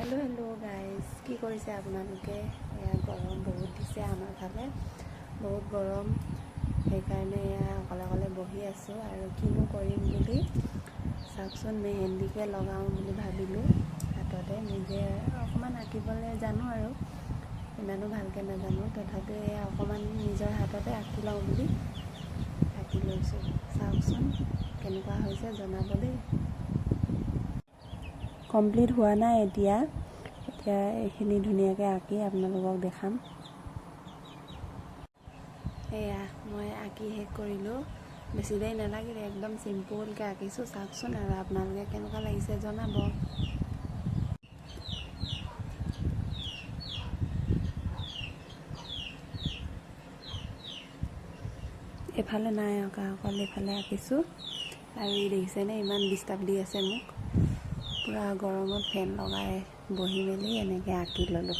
Hello' guys, কি কৰিছে আপোনালোকে? এয়া গৰম বহুত দিছে, আমাৰ ফালে বহুত গৰম। সেইকাৰণে এয়া অকলে বহি আছোঁ আৰু কিনো কৰিম বুলি চাওকচোন, মেহেন্দিকে লগাওঁ বুলি ভাবিলোঁ হাততে। নিজে অকণমান আঁকিবলৈ জানো আৰু ইমানো ভালকৈ নাজানো, তথাপিও এয়া অকণমান নিজৰ হাততে আঁকি লওঁ বুলি আঁকি লৈছোঁ। চাওকচোন কেনেকুৱা হৈছে, জনাব দেই। কমপ্লিট হোৱা নাই এতিয়া এইখিনি ধুনীয়াকৈ আঁকি আপোনালোকক দেখাম। এয়া মই আঁকি শেষ কৰিলোঁ, বেছি দেৰি নালাগিলে, একদম চিম্পুলকৈ আঁকিছোঁ। চাওকচোন আৰু আপোনালোকে কেনেকুৱা লাগিছে জনাব। এইফালে নাই অঁকা, অকল এইফালে আঁকিছোঁ। আৰু ই দেখিছেনে, ইমান ডিষ্টাৰ্ব দি আছে মোক। পূৰা গৰমত ফেন লগাই বহি মেলি এনেকৈ আঁকি ল'লোঁ।